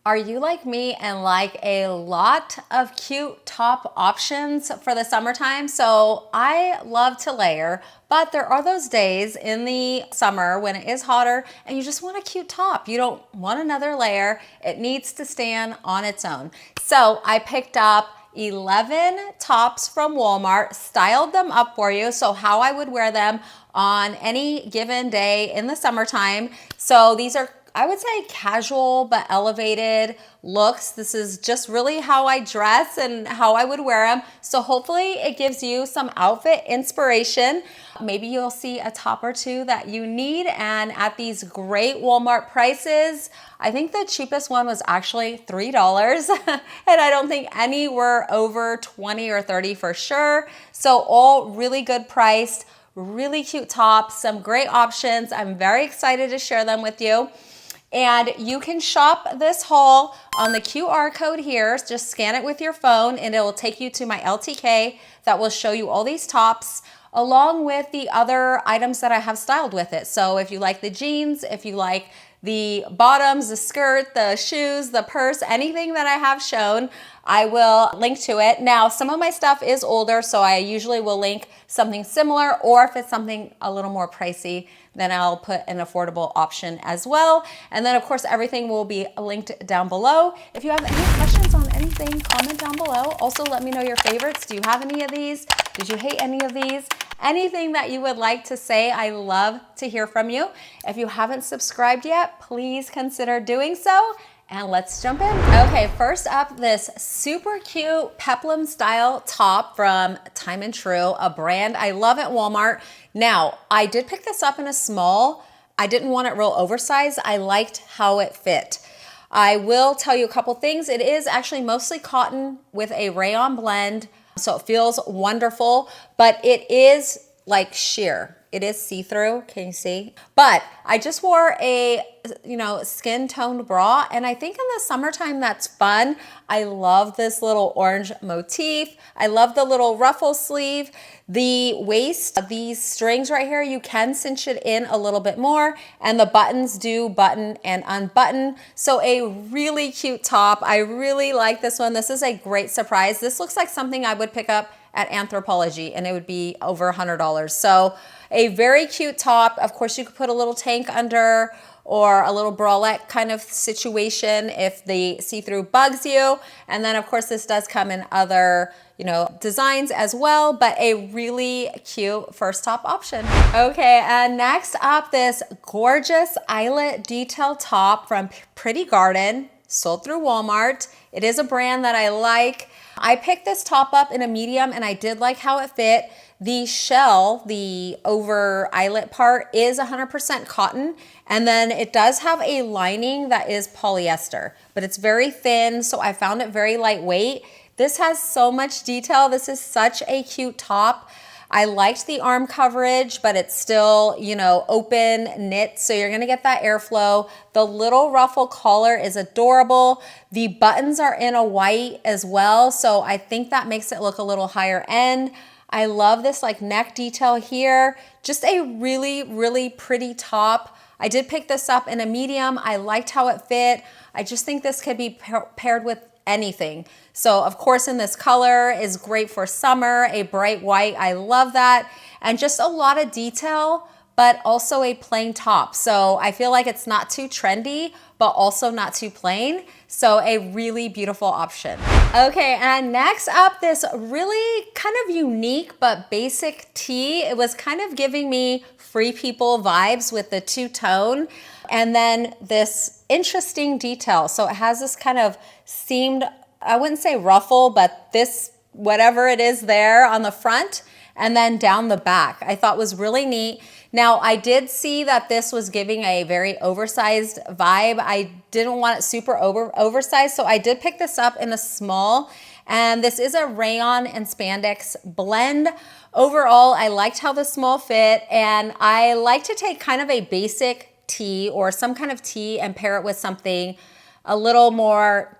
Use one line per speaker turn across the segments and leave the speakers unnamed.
Are you like me and like a lot of cute top options for the summertime? So I love to layer, but there are those days in the summer when it is hotter and you just want a cute top. You don't want another layer. It needs to stand on its own. So I picked up 11 tops from Walmart, styled them up for you. So how I would wear them on any given day in the summertime. So these are, I would say, casual but elevated looks. This is just really how I dress and how I would wear them. So hopefully it gives you some outfit inspiration. Maybe you'll see a top or two that you need, and at these great Walmart prices. I think the cheapest one was actually $3 and I don't think any were over 20 or 30 for sure. So all really good priced, really cute tops, some great options. I'm very excited to share them with you. And you can shop this haul on the QR code here. Just scan it with your phone and it will take you to my LTK that will show you all these tops along with the other items that I have styled with it. So if you like the jeans, if you like the bottoms, the skirt, the shoes, the purse, anything that I have shown, I will link to it. Now, some of my stuff is older, so I usually will link something similar, or if it's something a little more pricey, then I'll put an affordable option as well. And then of course, everything will be linked down below. If you have any questions on anything, comment down below. Also, let me know your favorites. Do you have any of these? Did you hate any of these? Anything that you would like to say, I love to hear from you. If you haven't subscribed yet, please consider doing so. And let's jump in. Okay, first up, this super cute Peplum style top from Time and True, a brand I love at Walmart. Now, I did pick this up in a small. I didn't want it real oversized. I liked how it fit. I will tell you a couple things. It is actually mostly cotton with a rayon blend, so it feels wonderful, but it is like sheer. It is see-through, can you see? But I just wore a, skin toned bra, and I think in the summertime that's fun. I love this little orange motif. I love the little ruffle sleeve. The waist, these strings right here, you can cinch it in a little bit more, and the buttons do button and unbutton. So a really cute top. I really like this one. This is a great surprise. This looks like something I would pick up at Anthropologie, and it would be over $100. So a very cute top. Of course, you could put a little tank under or a little bralette kind of situation if the see-through bugs you. And then of course, this does come in other, designs as well, but a really cute first top option. Okay, and next up, this gorgeous eyelet detail top from PRETTYGARDEN, sold through Walmart. It is a brand that I like. I picked this top up in a medium and I did like how it fit. The shell, the over eyelet part, is 100% cotton, and then it does have a lining that is polyester, but it's very thin, so I found it very lightweight. This has so much detail. This is such a cute top. I liked the arm coverage, but it's still, open knit, so you're gonna get that airflow. The little ruffle collar is adorable. The buttons are in a white as well, so I think that makes it look a little higher end. I love this like neck detail here. Just a really, really pretty top. I did pick this up in a medium. I liked how it fit. I just think this could be paired with anything. So of course in this color is great for summer, a bright white. I love that. And just a lot of detail, but also a plain top. So I feel like it's not too trendy, but also not too plain. So a really beautiful option. Okay, and next up, this really kind of unique but basic tee. It was kind of giving me Free People vibes with the two-tone. And then this interesting detail. So it has this kind of seamed, I wouldn't say ruffle, but this, whatever it is there on the front, and then down the back, I thought was really neat. Now, I did see that this was giving a very oversized vibe. I didn't want it super oversized, so I did pick this up in a small, and this is a rayon and spandex blend. Overall, I liked how the small fit, and I like to take kind of a basic tee or some kind of tee and pair it with something a little more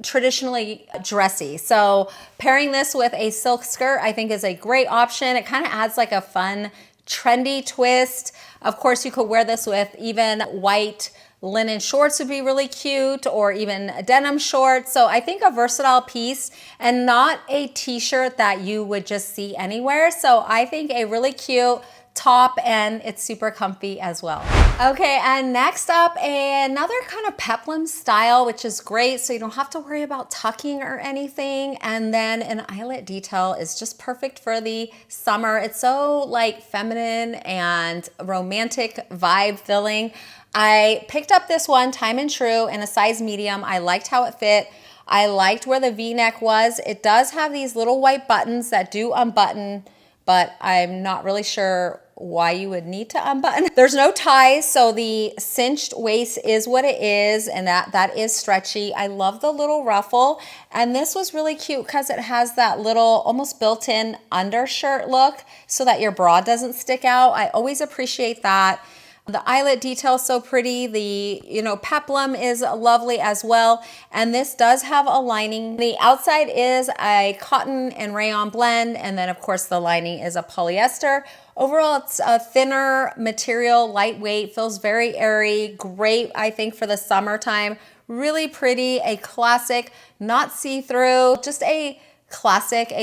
traditionally dressy. So pairing this with a silk skirt, I think is a great option. It kind of adds like a fun, trendy twist. Of course, you could wear this with even white linen shorts would be really cute, or even denim shorts. So I think a versatile piece and not a t-shirt that you would just see anywhere. So I think a really cute top, and it's super comfy as well. Okay, and next up, another kind of peplum style, which is great, so you don't have to worry about tucking or anything. And then an eyelet detail is just perfect for the summer. It's so like feminine and romantic vibe filling. I picked up this one time and true in a size medium. I liked how it fit. I liked where the V-neck was. It does have these little white buttons that do unbutton, but I'm not really sure why you would need to unbutton. There's no ties, so the cinched waist is what it is, and that is stretchy. I love the little ruffle, and this was really cute because it has that little almost built-in undershirt look so that your bra doesn't stick out. I always appreciate that. The eyelet detail is so pretty. The, peplum is lovely as well. And this does have a lining. The outside is a cotton and rayon blend. And then of course the lining is a polyester. Overall, it's a thinner material, lightweight, feels very airy. Great, I think, for the summertime. Really pretty, a classic, not see-through, just a classic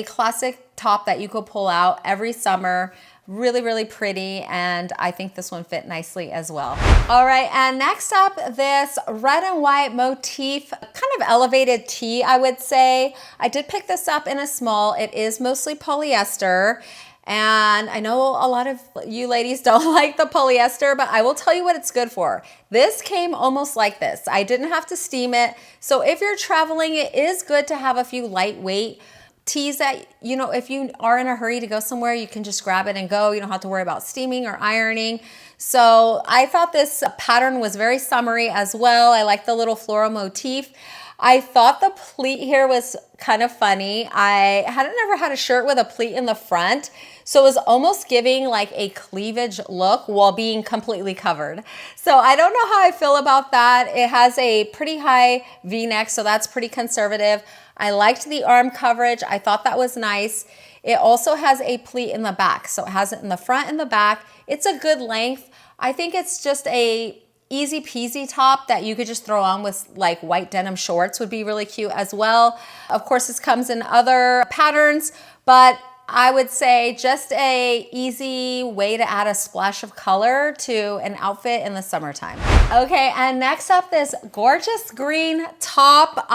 top that you could pull out every summer. Really, really pretty, and I think this one fit nicely as well. All right, and next up, this red and white motif, kind of elevated tee, I would say. I did pick this up in a small. It is mostly polyester, and I know a lot of you ladies don't like the polyester, but I will tell you what it's good for. This came almost like this. I didn't have to steam it, so if you're traveling, it is good to have a few lightweight tees that, if you are in a hurry to go somewhere, you can just grab it and go. You don't have to worry about steaming or ironing. So I thought this pattern was very summery as well. I like the little floral motif. I thought the pleat here was kind of funny. I hadn't ever had a shirt with a pleat in the front, so it was almost giving like a cleavage look while being completely covered. So I don't know how I feel about that. It has a pretty high V-neck, so that's pretty conservative. I liked the arm coverage. I thought that was nice. It also has a pleat in the back, so it has it in the front and the back. It's a good length. I think it's just a easy peasy top that you could just throw on with like white denim shorts would be really cute as well. Of course, this comes in other patterns, but I would say just a easy way to add a splash of color to an outfit in the summertime. Okay, and next up, this gorgeous green top.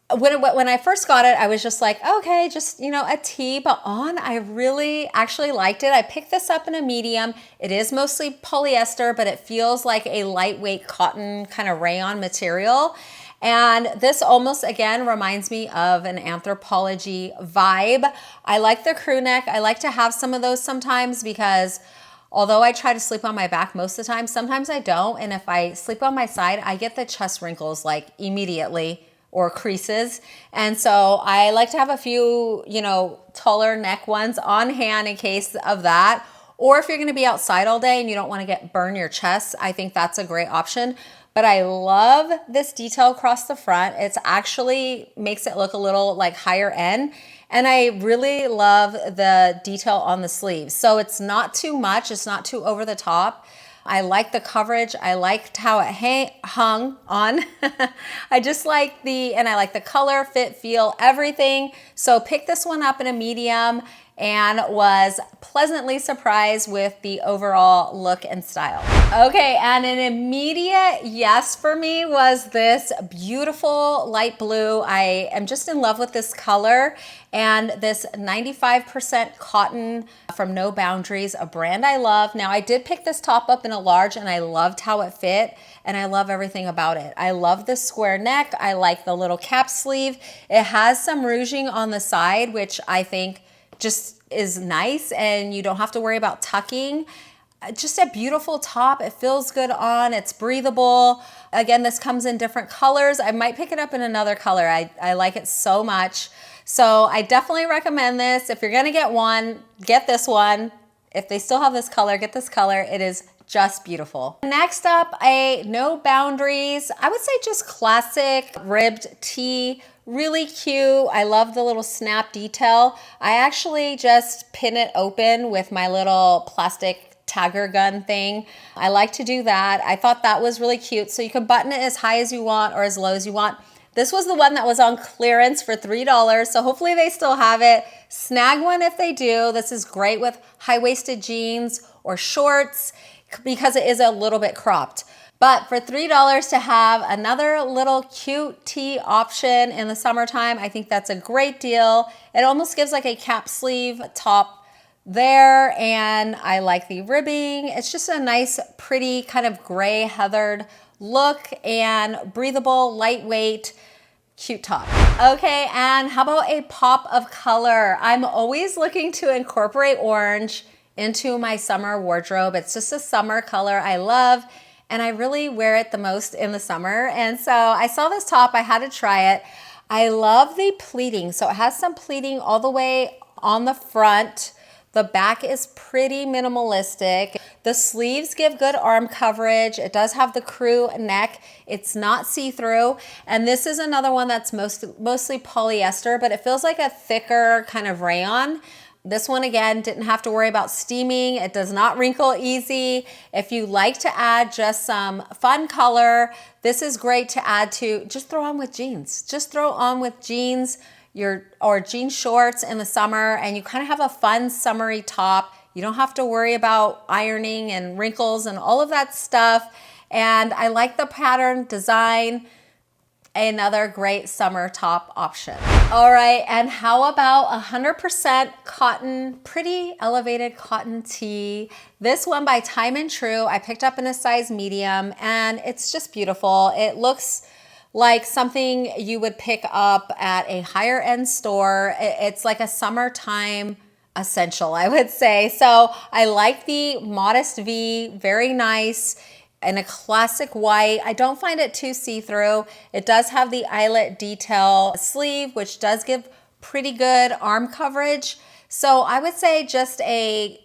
When I first got it, I was just like, okay, just, a tee, but I really actually liked it. I picked this up in a medium. It is mostly polyester, but it feels like a lightweight cotton kind of rayon material. And this almost, again, reminds me of an Anthropologie vibe. I like the crew neck. I like to have some of those sometimes because although I try to sleep on my back most of the time, sometimes I don't. And if I sleep on my side, I get the chest wrinkles like immediately, or creases. And so I like to have a few, taller neck ones on hand in case of that. Or if you're gonna be outside all day and you don't wanna burn your chest, I think that's a great option. But I love this detail across the front. It's actually makes it look a little like higher end. And I really love the detail on the sleeves. So it's not too much, it's not too over the top. I like the coverage. I liked how it hung on. I just like and I like the color, fit, feel, everything. So picked this one up in a medium and was pleasantly surprised with the overall look and style. Okay, and an immediate yes for me was this beautiful light blue. I am just in love with this color, and this 95% cotton from No Boundaries, a brand I love. Now, I did pick this top up in a large and I loved how it fit, and I love everything about it. I love the square neck. I like the little cap sleeve. It has some ruching on the side, which I think just is nice, and you don't have to worry about tucking. Just a beautiful top. It feels good on. It's breathable. Again, this comes in different colors. I might pick it up in another color. I like it so much. So I definitely recommend this. If you're gonna get one, get this one. If they still have this color, get this color. It is just beautiful. Next up, a No Boundaries, I would say just classic ribbed tee. Really cute. I love the little snap detail. I actually just pin it open with my little plastic tagger gun thing. I like to do that. I thought that was really cute. So you can button it as high as you want or as low as you want. This was the one that was on clearance for $3. So hopefully they still have it. Snag one if they do. This is great with high-waisted jeans or shorts because it is a little bit cropped. But for $3 to have another little cute tee option in the summertime, I think that's a great deal. It almost gives like a cap sleeve top there, and I like the ribbing. It's just a nice, pretty kind of gray heathered look and breathable, lightweight, cute top. Okay, and how about a pop of color? I'm always looking to incorporate orange into my summer wardrobe. It's just a summer color I love, and I really wear it the most in the summer. And so I saw this top, I had to try it. I love the pleating. So it has some pleating all the way on the front. The back is pretty minimalistic. The sleeves give good arm coverage. It does have the crew neck. It's not see-through. And this is another one that's mostly polyester, but it feels like a thicker kind of rayon. This one, again, didn't have to worry about steaming. It does not wrinkle easy. If you like to add just some fun color, this is great to add to, just throw on with jeans. Just throw on with jeans or jean shorts in the summer, and you kind of have a fun summery top. You don't have to worry about ironing and wrinkles and all of that stuff. And I like the pattern design. Another great summer top option. All right, and how about 100% cotton, pretty elevated cotton tee. This one by Time and True, I picked up in a size medium, and it's just beautiful. It looks like something you would pick up at a higher end store. It's like a summertime essential, I would say. So I like the modest V, very nice. In a classic white. I don't find it too see-through. It does have the eyelet detail sleeve, which does give pretty good arm coverage. So I would say just a,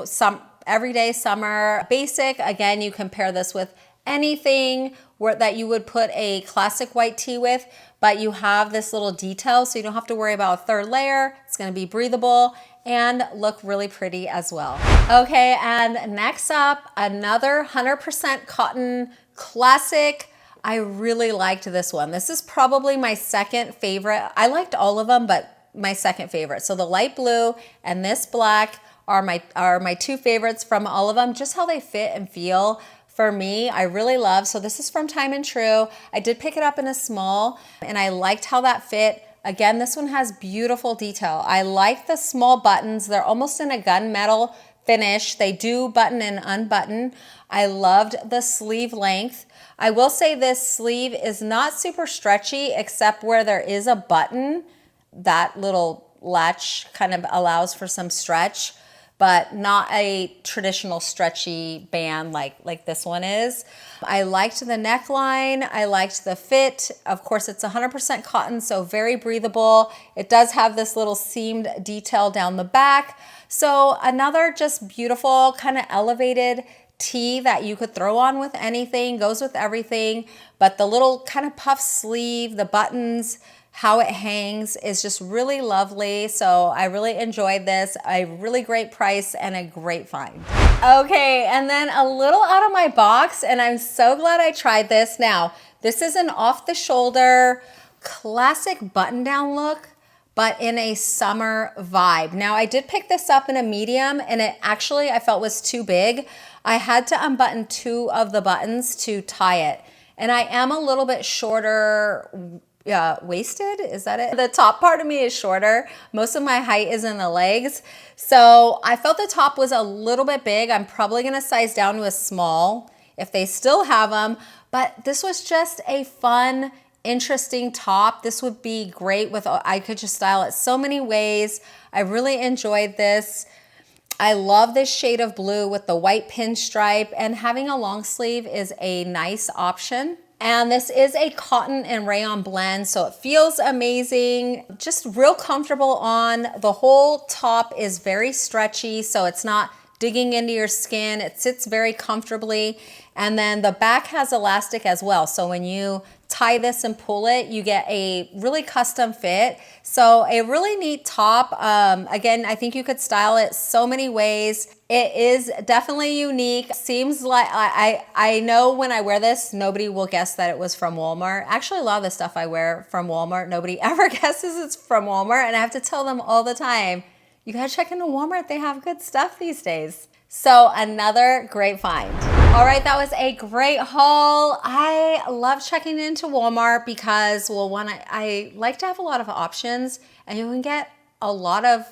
some everyday summer basic. Again, you can pair this with anything that you would put a classic white tee with, but you have this little detail, so you don't have to worry about a third layer. It's gonna be breathable and look really pretty as well. Okay, and next up, another 100% cotton classic. I really liked this one. This is probably my second favorite. I liked all of them, but my second favorite. So the light blue and this black are my two favorites from all of them, just how they fit and feel. For me, I really love. So this is from Time and True. I did pick it up in a small, and I liked how that fit. Again, this one has beautiful detail. I like the small buttons. They're almost in a gunmetal finish. They do button and unbutton. I loved the sleeve length. I will say this sleeve is not super stretchy, except where there is a button. That little latch kind of allows for some stretch, but not a traditional stretchy band like this one is. I liked the neckline. I liked the fit. Of course, it's 100% cotton, so very breathable. It does have this little seamed detail down the back. So another just beautiful kind of elevated tee that you could throw on with anything, goes with everything. But the little kind of puff sleeve, the buttons, how it hangs is just really lovely. So I really enjoyed this. A really great price and a great find. Okay, and then a little out of my box, and I'm so glad I tried this. Now, this is an off the shoulder classic button down look, but in a summer vibe. Now, I did pick this up in a medium, and it actually I felt was too big. I had to unbutton two of the buttons to tie it. And I am a little bit shorter waisted, is that it? The top part of me is shorter. Most of my height is in the legs. So I felt the top was a little bit big. I'm probably gonna size down to a small if they still have them. But this was just a fun, interesting top. This would be great with, I could just style it so many ways. I really enjoyed this. I love this shade of blue with the white pinstripe, and having a long sleeve is a nice option. And this is a cotton and rayon blend, so it feels amazing, just real comfortable on. The whole top is very stretchy, so it's not digging into your skin. It sits very comfortably. And then the back has elastic as well, so when you tie this and pull it, you get a really custom fit. So a really neat top. Again, I think you could style it so many ways. It is definitely unique. Seems like I know when I wear this, nobody will guess that it was from Walmart. Actually, a lot of the stuff I wear from Walmart, nobody ever guesses it's from Walmart. And I have to tell them all the time, you gotta check into Walmart. They have good stuff these days. So another great find. All right, that was a great haul. I love checking into Walmart because, well, one, I like to have a lot of options, and you can get a lot of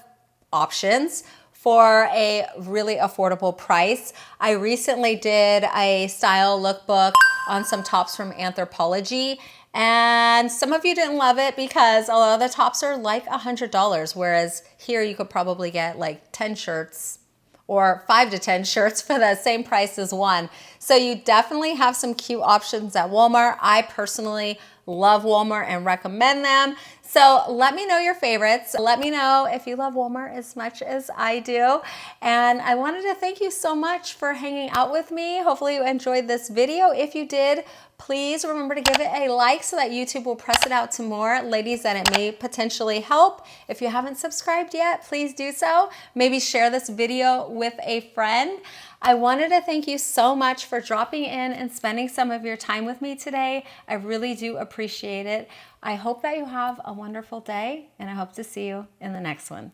options for a really affordable price. I recently did a style lookbook on some tops from Anthropologie, and some of you didn't love it because a lot of the tops are like $100, whereas here you could probably get like 10 shirts or 5 to 10 shirts for the same price as one. So you definitely have some cute options at Walmart. I personally love Walmart and recommend them. So let me know your favorites. Let me know if you love Walmart as much as I do. And I wanted to thank you so much for hanging out with me. Hopefully you enjoyed this video. If you did, please remember to give it a like so that YouTube will press it out to more ladies that it may potentially help. If you haven't subscribed yet, please do so. Maybe share this video with a friend. I wanted to thank you so much for dropping in and spending some of your time with me today. I really do appreciate it. I hope that you have a wonderful day, and I hope to see you in the next one.